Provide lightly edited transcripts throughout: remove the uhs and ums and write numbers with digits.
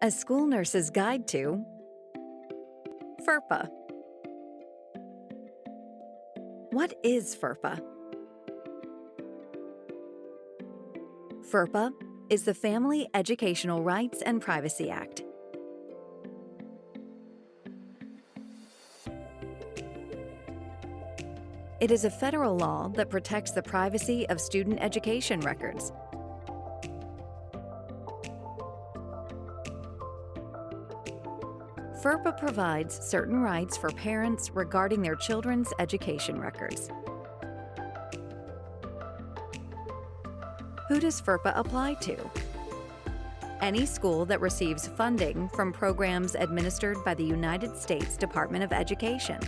A School Nurse's Guide to FERPA. What is FERPA? FERPA is the Family Educational Rights and Privacy Act. It is a federal law that protects the privacy of student education records. FERPA provides certain rights for parents regarding their children's education records. Who does FERPA apply to? Any school that receives funding from programs administered by the United States Department of Education.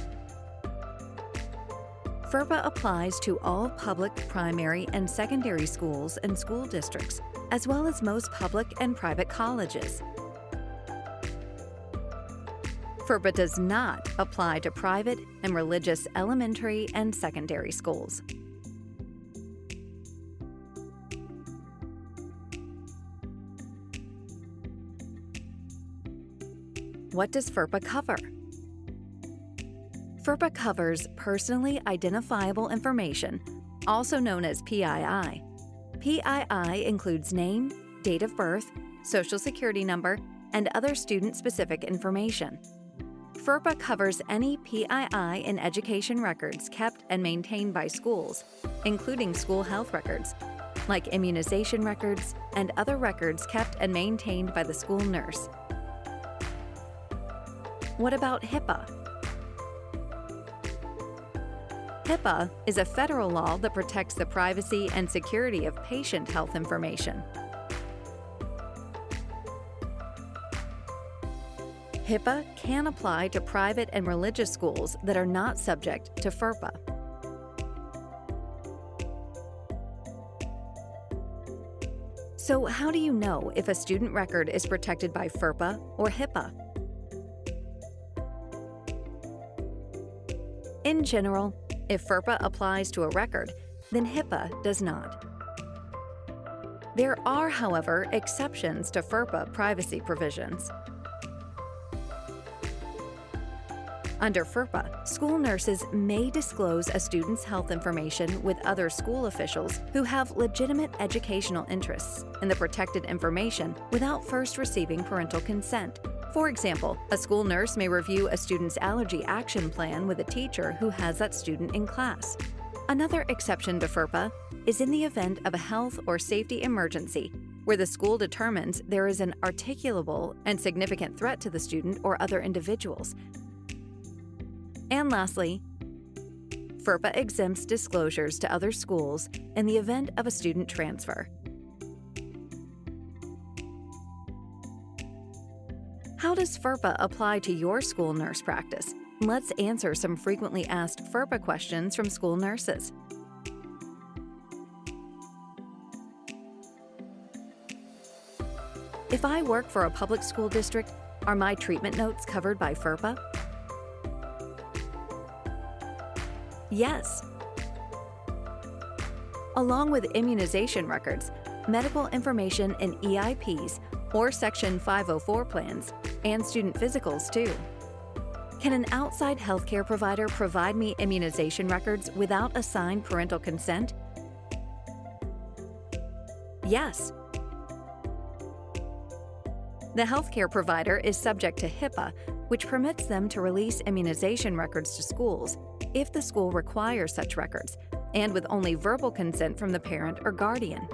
FERPA applies to all public primary and secondary schools and school districts, as well as most public and private colleges. FERPA does not apply to private and religious elementary and secondary schools. What does FERPA cover? FERPA covers personally identifiable information, also known as PII. PII includes name, date of birth, social security number, and other student-specific information. FERPA covers any PII in education records kept and maintained by schools, including school health records, like immunization records and other records kept and maintained by the school nurse. What about HIPAA? HIPAA is a federal law that protects the privacy and security of patient health information. HIPAA can apply to private and religious schools that are not subject to FERPA. So how do you know if a student record is protected by FERPA or HIPAA? In general, if FERPA applies to a record, then HIPAA does not. There are, however, exceptions to FERPA privacy provisions. Under FERPA, school nurses may disclose a student's health information with other school officials who have legitimate educational interests in the protected information without first receiving parental consent. For example, a school nurse may review a student's allergy action plan with a teacher who has that student in class. Another exception to FERPA is in the event of a health or safety emergency, where the school determines there is an articulable and significant threat to the student or other individuals. And lastly, FERPA exempts disclosures to other schools in the event of a student transfer. How does FERPA apply to your school nurse practice? Let's answer some frequently asked FERPA questions from school nurses. If I work for a public school district, are my treatment notes covered by FERPA? Yes. Along with immunization records, medical information in EIPs or Section 504 plans, and student physicals too. Can an outside healthcare provider provide me immunization records without assigned parental consent? Yes. The healthcare provider is subject to HIPAA, which permits them to release immunization records to schools if the school requires such records, and with only verbal consent from the parent or guardian.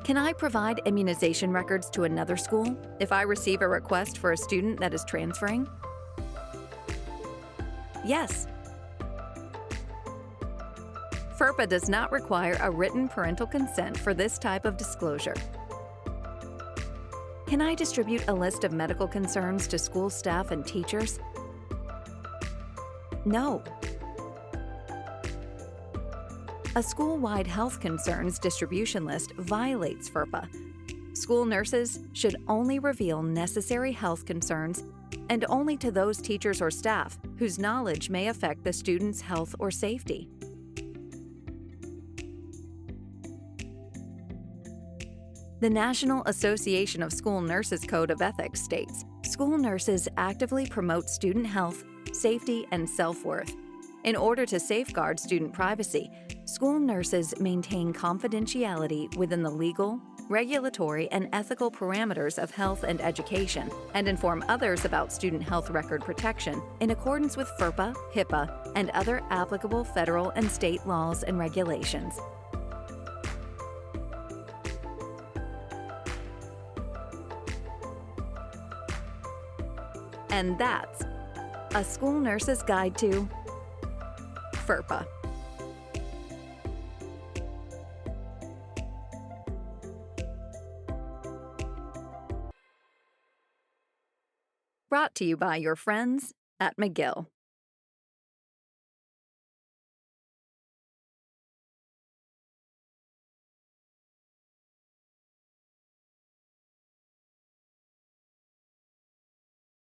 Can I provide immunization records to another school if I receive a request for a student that is transferring? Yes. FERPA does not require a written parental consent for this type of disclosure. Can I distribute a list of medical concerns to school staff and teachers? No. A school-wide health concerns distribution list violates FERPA. School nurses should only reveal necessary health concerns and only to those teachers or staff whose knowledge may affect the student's health or safety. The National Association of School Nurses Code of Ethics states, school nurses actively promote student health, safety, and self-worth. In order to safeguard student privacy, school nurses maintain confidentiality within the legal, regulatory, and ethical parameters of health and education, and inform others about student health record protection in accordance with FERPA, HIPAA, and other applicable federal and state laws and regulations. And that's a school nurse's guide to FERPA. Brought to you by your friends at McGill.